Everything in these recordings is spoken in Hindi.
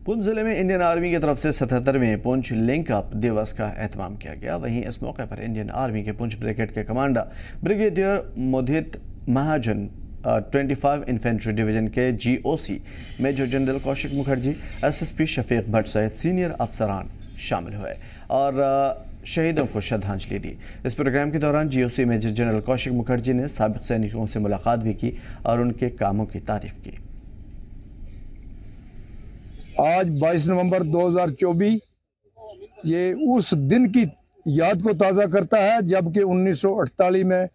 पुंछ जिले में इंडियन आर्मी की तरफ से 77वें पुंछ लिंक अप दिवस का एहतमाम किया गया। वहीं इस मौके पर इंडियन आर्मी के पुंछ ब्रिगेड के commander brigadier Modit Mahajan 25 infantry division के GOC major general Kaushik Mukherjee, SSP Shafiq Bhat सहित सीनियर अफसरान शामिल हुए और शहीदों को श्रद्धांजलि दी। इस प्रोग्राम के दौरान GOC major general Kaushik Mukherjee ने साबिक सैनिकों से मुलाकात भी की और उनके कामों की तारीफ की। आज 22 नवंबर 2024 ये उस दिन की याद को ताज़ा करता है जबकि 1948 में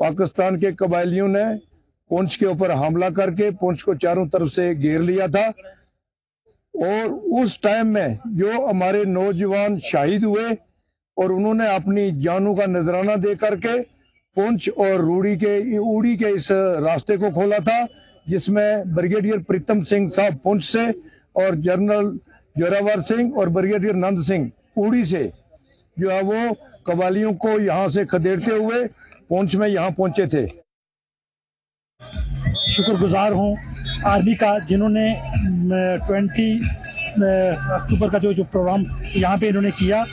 पाकिस्तान के कबायलियों ने पुंछ के ऊपर हमला करके पुंछ को चारों तरफ से घेर लिया था और उस टाइम में जो हमारे नौजवान शहीद हुए और उन्होंने अपनी जानों का नजराना दे करके पुंछ और उड़ी के इस रास्ते को खोला था, जिसमें ब्रिगेडियर प्रीतम सिंह साहब पुंछ से और जनरल जोरावर सिंह और ब्रिगेडियर नंद सिंह उड़ी से जो है वो कबालियों को यहाँ से खदेड़ते हुए पुंछ में यहाँ पहुंचे थे। शुक्रगुजार हूँ आर्मी का, जिन्होंने 20 अक्टूबर का जो प्रोग्राम यहाँ पे इन्होंने किया,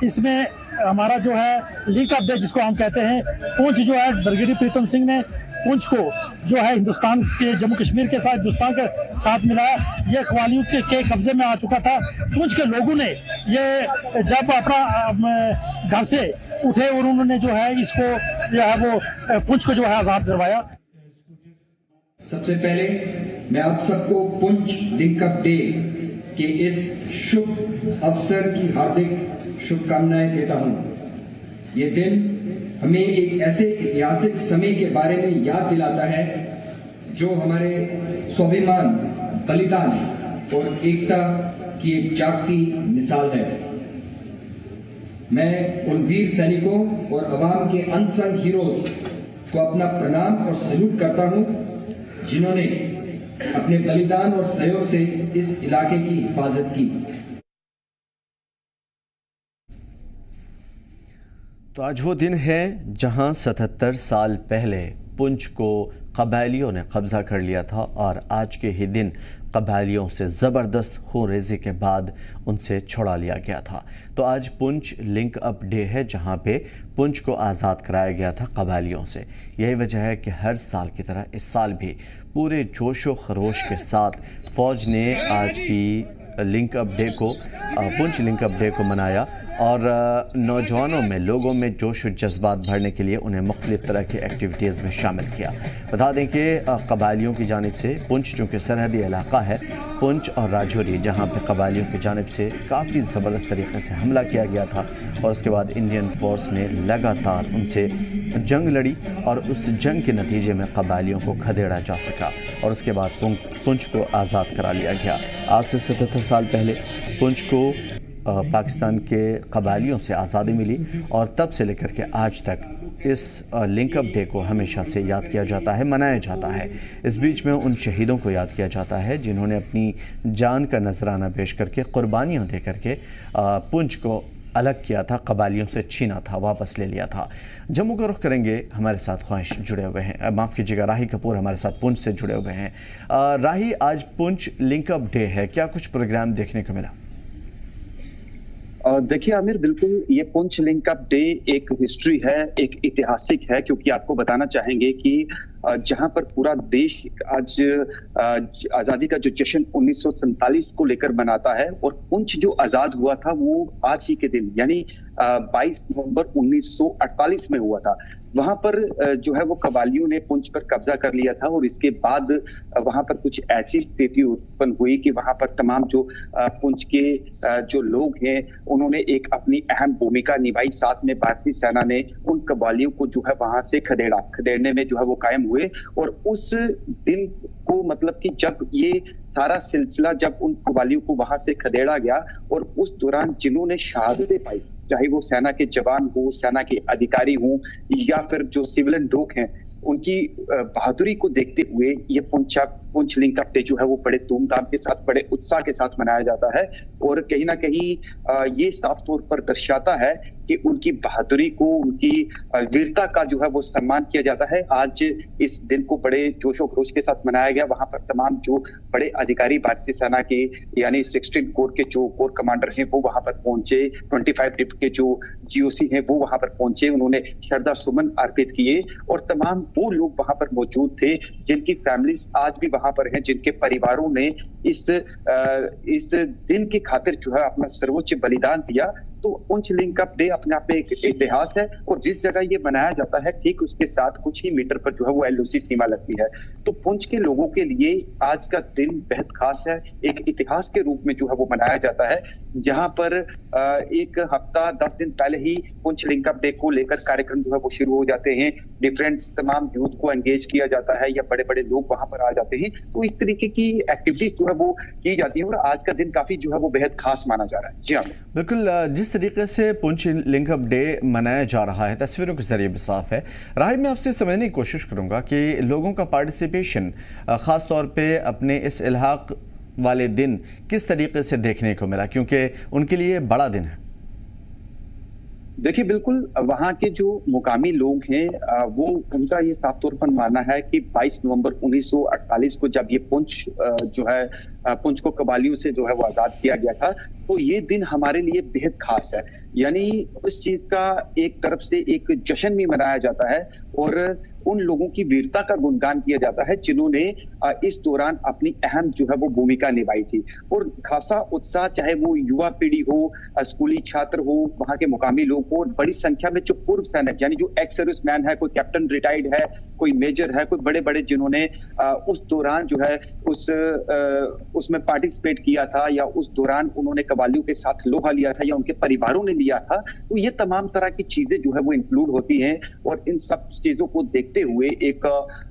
इसमें हमारा जो है लिंक अप डे जिसको हम कहते हैं, पुंछ जो है ब्रिगेडियर प्रीतम सिंह ने पुंछ को जो है हिंदुस्तान के जम्मू कश्मीर के साथ हिंदुस्तान के साथ मिलाया। ये कबालियों के कब्जे में आ चुका था। पुंछ के लोगों ने ये जब अपना घर से उठे और उन्होंने जो है इसको जो है वो पुंछ को जो है आजाद करवाया। सबसे पहले मैं आप सबको पुंछ लिंक अप डे के इस शुभ अवसर की हार्दिक शुभकामनाएं देता हूं। ये दिन हमें एक ऐसे ऐतिहासिक समय के बारे में याद दिलाता है जो हमारे स्वाभिमान, बलिदान और एकता की एक जागती मिसाल है। मैं उन वीर सैनिकों और अवाम के अनसंग हीरोज को अपना प्रणाम और सैल्यूट करता हूं, जिन्होंने अपने बलिदान और सहयोग से इस इलाके की हिफाजत की। तो आज वो दिन है जहां 77 साल पहले पुंछ को कबायलियों ने कब्जा कर लिया था और आज के ही दिन कबायलियों से ज़बरदस्त खूनरेज़ी के बाद उनसे छुड़ा लिया गया था। तो आज पुंछ लिंक अप डे है जहां पे पुंछ को आज़ाद कराया गया था कबायलियों से। यही वजह है कि हर साल की तरह इस साल भी पूरे जोश व खरोश के साथ फ़ौज ने आज की लिंक अप डे को पुंछ लिंक अप डे को मनाया और नौजवानों में, लोगों में जोश और जज्बात भरने के लिए उन्हें मुख्तलिफ़ तरह की एक्टिविटीज़ में शामिल किया। बता दें कि कबायलियों की जानिब से पुंछ चूँकि सरहदी इलाका है, पुंछ और राजौरी, जहाँ पे कबायलियों की जानिब से काफ़ी ज़बरदस्त तरीके से हमला किया गया था और उसके बाद इंडियन फोर्स ने लगातार उनसे जंग लड़ी और उस जंग के नतीजे में कबायलियों को खदेड़ा जा सका और उसके बाद पुंछ को आज़ाद करा लिया गया। आज से 77 साल पहले पुंछ को पाकिस्तान के कबायलियों से आज़ादी मिली और तब से लेकर के आज तक इस लिंक अप डे को हमेशा से याद किया जाता है, मनाया जाता है। इस बीच में उन शहीदों को याद किया जाता है जिन्होंने अपनी जान का नजराना पेश करके, कुर्बानियाँ दे करके पुंछ को अलग किया था, कबायलियों से छीना था, वापस ले लिया था। जम्मू का रुख करेंगे, हमारे साथ ख्वाहिश जुड़े हुए हैं, माफ़ कीजिएगा राही कपूर हमारे साथ पुंछ से जुड़े हुए हैं। राही, आज पुंछ लिंक अप डे है, क्या कुछ प्रोग्राम देखने को मिला? देखिए आमिर, बिल्कुल ये पुंछ लिंक अप डे एक हिस्ट्री है, एक ऐतिहासिक है, क्योंकि आपको बताना चाहेंगे कि जहां पर पूरा देश आज आजादी का जो जश्न 1947 को लेकर मनाता है और पुंछ जो आजाद हुआ था वो आज ही के दिन यानी 22 नवंबर 1948 में हुआ था। वहां पर जो है वो कबालियों ने पुंछ पर कब्जा कर लिया था और इसके बाद वहां पर कुछ ऐसी स्थिति उत्पन्न हुई कि वहां पर तमाम जो पुंछ के जो लोग हैं उन्होंने एक अपनी अहम भूमिका निभाई। साथ में भारतीय सेना ने उन कबालियों को जो है वहां से खदेड़ने में जो है वो कायम हुए और उस दिन को मतलब कि जब ये सारा सिलसिला जब उन कबालियों को वहां से खदेड़ा गया और उस दौरान जिन्होंने शहादतें पाई, चाहे वो सेना के जवान हो, सेना के अधिकारी हों या फिर जो सिविलियन लोग हैं, उनकी बहादुरी को देखते हुए ये पुंछ पुंछ लिंकअप डे जो है वो बड़े धूमधाम के साथ, बड़े उत्साह के साथ मनाया जाता है। और कहीं ना कहीं ये साफ तौर पर दर्शाता है कि उनकी बहादुरी को, उनकी वीरता का जो है वो सम्मान किया जाता है। आज इस दिन को बड़े जोशो खरोश के साथ मनाया गया। वहां पर तमाम जो बड़े अधिकारी भारतीय सेना के यानी 16 कोर के जो कोर कमांडर हैं वो वहां पर पहुंचे, 25 डिप्ट के जो जीओसी हैं वो वहां पर पहुंचे, उन्होंने श्रद्धा सुमन अर्पित किए। और तमाम वो लोग वहां पर मौजूद थे जिनकी फैमिलीज आज भी वहां पर हैं, जिनके परिवारों ने इस दिन की खातिर जो है अपना सर्वोच्च बलिदान दिया। तो पुंछ लिंकअप डे अपने आप में एक इतिहास है और जिस जगह ये मनाया जाता है ठीक उसके साथ कुछ ही मीटर पर जो है वो एलओसी सीमा लगती है। तो पुंछ के लोगों के लिए आज का दिन बेहद खास है, एक इतिहास के रूप में जो है वो मनाया जाता है। जहां पर एक हफ्ता 10 दिन पहले ही पुंछ लिंकअप डे को लेकर कार्यक्रम जो है वो शुरू हो जाते हैं। डिफरेंट तमाम यूथ को एंगेज किया जाता है या बड़े बड़े लोग वहां पर आ जाते हैं। तो इस तरीके की एक्टिविटीज जो है वो की जाती है और आज का दिन काफी जो है वो बेहद खास माना जा रहा है। जी हाँ, बिल्कुल। जिस तरीके से पुंछ लिंकअप डे मनाया जा रहा है तस्वीरों के जरिए भी साफ है। राहिब, मैं आपसे समझने की कोशिश करूंगा कि लोगों का पार्टिसिपेशन खास तौर पे अपने इस इल्हाक वाले दिन किस तरीके से देखने को मिला, क्योंकि उनके लिए बड़ा दिन है। देखिए, बिल्कुल वहां के जो मुकामी लोग हैं वो उनका ये साफ तौर पर मानना है कि 22 नवंबर 1948 को जब ये पुंछ जो है पुंछ को कबालियों से जो है वो आजाद किया गया था, तो ये दिन हमारे लिए बेहद खास है। यानी उस चीज का एक तरफ से एक जश्न भी मनाया जाता है और उन लोगों की वीरता का गुणगान किया जाता है जिन्होंने इस दौरान अपनी अहम जो है वो भूमिका निभाई थी। और खासा उत्साह, चाहे वो युवा पीढ़ी हो, स्कूली छात्र हो, वहां के मुकामी लोग हो, बड़ी संख्या में जो पूर्व सैनिक यानी जो एक्स सर्विस मैन है, कोई कैप्टन रिटायर्ड है, कोई मेजर है, कोई बड़े बड़े जिन्होंने उस दौरान जो है उसमें पार्टिसिपेट किया था या उस दौरान उन्होंने कबालियों के साथ लोहा लिया था या उनके परिवारों ने लिया था, तो ये तमाम तरह की चीजें जो है वो इंक्लूड होती हैं। और इन सब चीजों को देखते हुए एक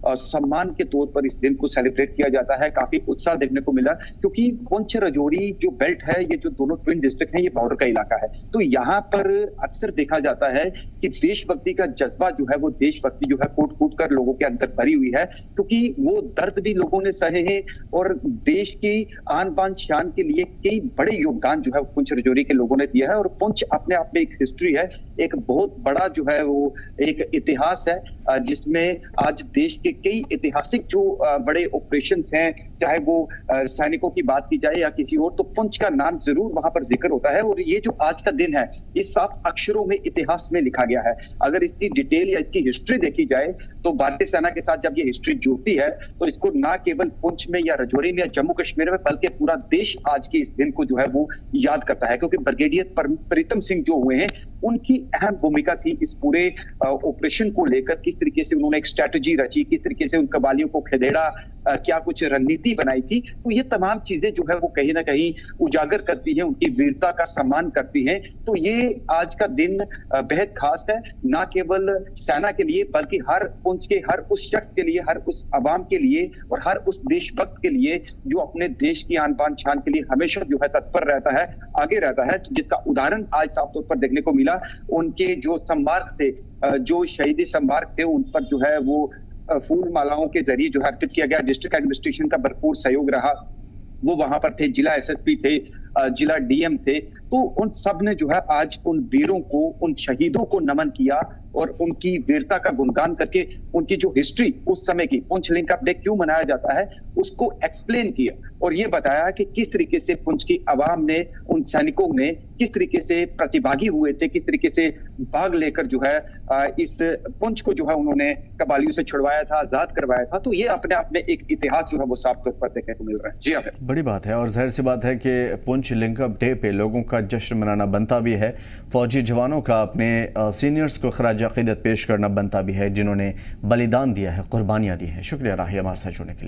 सम्मान के तौर पर इस दिन को सेलिब्रेट किया जाता है। काफी उत्साह देखने को मिला क्योंकि पुंछ राजौरी जो बेल्ट है, ये जो दोनों ट्विन डिस्ट्रिक्ट हैं, ये बॉर्डर का इलाका है। तो यहाँ पर अक्सर देखा जाता है कि देशभक्ति का जज्बा जो है वो देशभक्ति जो है कूट कूट कर लोगों के अंदर भरी हुई है, क्योंकि वो दर्द भी लोगों ने सहे हैं और देश की आन बान शान के लिए कई बड़े योगदान जो है पुंछ राजौरी के लोगों ने दिया है। और पुंछ अपने आप में एक हिस्ट्री है, एक बहुत बड़ा जो है वो एक इतिहास है जिसमें आज देश के कई ऐतिहासिक जो बड़े ऑपरेशंस हैं, चाहे वो सैनिकों की बात की जाए या किसी और, तो पुंछ का नाम जरूर वहां पर जिक्र होता है। और ये जो आज का दिन है, ये साफ अक्षरों में इतिहास में लिखा गया है। अगर इसकी डिटेल या इसकी हिस्ट्री देखी जाए तो भारतीय सेना के साथ जब ये हिस्ट्री जुड़ती है तो इसको ना केवल पुंछ में या राजौरी में या जम्मू कश्मीर में, बल्कि पूरा देश आज के इस दिन को जो है वो याद करता है। क्योंकि ब्रिगेडियर प्रीतम सिंह जो हुए हैं, उनकी अहम भूमिका थी इस पूरे ऑपरेशन को लेकर। किस तरीके से उन्होंने एक स्ट्रेटजी रची, किस तरीके से उन कबालियों को खदेड़ा, क्या कुछ रणनीति बनाई थी। तो ये तमाम चीजें जो है वो कहीं ना कहीं उजागर करती हैं, उनकी वीरता का सम्मान करती हैं। तो ये आज का दिन बेहद खास है, ना केवल सेना के लिए बल्कि हर पुंछ के हर उस शख्स के लिए, हर उस अवाम के लिए और हर उस देशभक्त के लिए जो अपने देश की आन बान शान के लिए हमेशा जो है तत्पर रहता है, आगे रहता है। जिसका उदाहरण आज साफ तौर पर देखने को मिला। उनके जो सम्मार्ग थे, जो शहीदी सम्मार्ग थे, उन पर जो है वो फूल मालाओं के जरिए जो है अर्पित किया गया। डिस्ट्रिक्ट एडमिनिस्ट्रेशन का भरपूर सहयोग रहा, वो वहां पर थे, जिला एसएसपी थे, जिला डीएम थे। तो उन सब ने जो है आज उन वीरों को, उन शहीदों को नमन किया और उनकी वीरता का गुणगान करके उनकी जो हिस्ट्री उस समय की, पुंछ लिंकअप डे क्यों मनाया जाता है, उसको एक्सप्लेन किया और ये बताया कि किस तरीके से पुंछ की आवाम ने, उन सैनिकों ने किस तरीके से प्रतिभागी हुए थे, किस तरीके से भाग लेकर जो है इस पुंछ को जो है उन्होंने कबालियों से छुड़वाया था, आजाद करवाया था। तो ये अपने आप में एक इतिहास जो है वो साफ तौर पर देखने को मिल रहा है। जी हाँ, बड़ी बात है और जाहिर सी बात है कि पुंछ लिंकअप डे पे लोगों का जश्न मनाना बनता भी है। फौजी जवानों का अपने सीनियर्स को खराज अकीदत पेश करना बनता भी है, जिन्होंने बलिदान दिया है, कुर्बानियां दी हैं। शुक्रिया राही हमारे साथ जुड़ने के लिए।